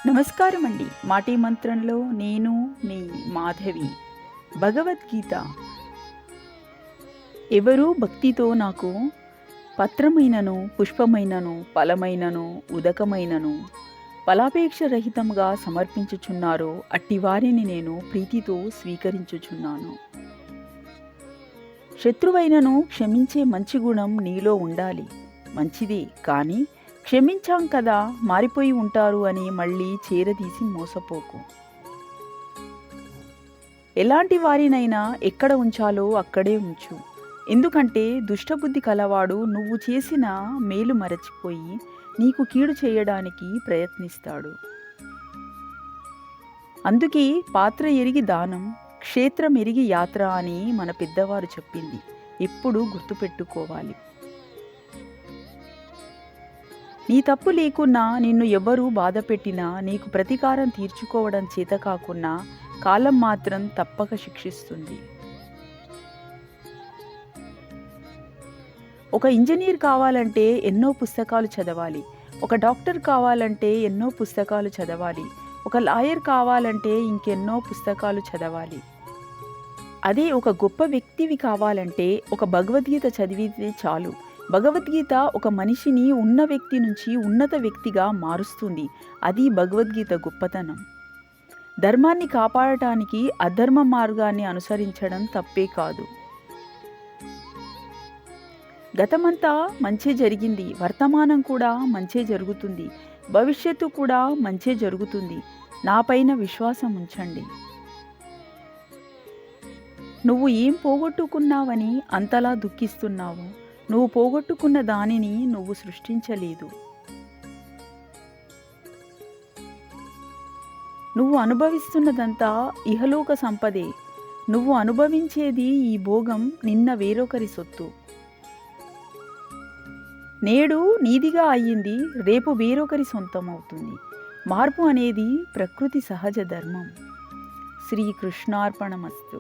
నమస్కారం అండి. మాటీ మంత్రంలో నేను మీ మాధవి. భగవద్గీత. ఎవరు భక్తితో నాకు పత్రమైనను, పుష్పమైనను, ఫలమైనను, ఉదకమైనను ఫలాపేక్ష రహితంగా సమర్పించుచున్నారో అట్టివారిని నేను ప్రీతితో స్వీకరించుచున్నాను. శత్రువైనను క్షమించే మంచి గుణం నీలో ఉండాలి. మంచిదే, కానీ క్షమించాం కదా మారిపోయి ఉంటారు అని మళ్ళీ చేరదీసి మోసపోకు. ఎలాంటి వారినైనా ఎక్కడ ఉంచాలో అక్కడే ఉంచు. ఎందుకంటే దుష్టబుద్ధి కలవాడు నువ్వు చేసిన మేలు మరచిపోయి నీకు కీడు చేయడానికి ప్రయత్నిస్తాడు. అందుకే పాత్ర ఎరిగి దానం, క్షేత్రం ఎరిగి యాత్ర అని మన పెద్దవారు చెప్పింది ఎప్పుడు గుర్తుపెట్టుకోవాలి. నీ తప్పు లేకున్నా నిన్ను ఎవ్వరూ బాధపెట్టినా నీకు ప్రతీకారం తీర్చుకోవడం చేత కాకున్నా కాలం మాత్రం తప్పక శిక్షిస్తుంది. ఒక ఇంజనీర్ కావాలంటే ఎన్నో పుస్తకాలు చదవాలి. ఒక డాక్టర్ కావాలంటే ఎన్నో పుస్తకాలు చదవాలి. ఒక లాయర్ కావాలంటే ఇంకెన్నో పుస్తకాలు చదవాలి. అదే ఒక గొప్ప వ్యక్తివి కావాలంటే ఒక భగవద్గీత చదివితే చాలు. భగవద్గీత ఒక మనిషిని ఉన్న వ్యక్తి నుంచి ఉన్నత వ్యక్తిగా మారుస్తుంది. అది భగవద్గీత గొప్పతనం. ధర్మాన్ని కాపాడటానికి అధర్మ మార్గాన్ని అనుసరించడం తప్పే కాదు. గతమంతా మంచే జరిగింది, వర్తమానం కూడా మంచే జరుగుతుంది, భవిష్యత్తు కూడా మంచే జరుగుతుంది. నాపైన విశ్వాసం ఉంచండి. నువ్వు ఏం పోగొట్టుకున్నావని అంతలా దుఃఖిస్తున్నావు? నువ్వు పోగొట్టుకున్న దానిని నువ్వు సృష్టించలేదు. నువ్వు అనుభవిస్తున్నదంతా ఇహలోక సంపదే. నువ్వు అనుభవించేది ఈ భోగం నిన్న వేరొకరి సొత్తు. నేడు నీదిగా అయ్యింది, రేపు వేరొకరి సొంతం అవుతుంది. మార్పు అనేది ప్రకృతి సహజ ధర్మం. శ్రీకృష్ణార్పణమస్తు.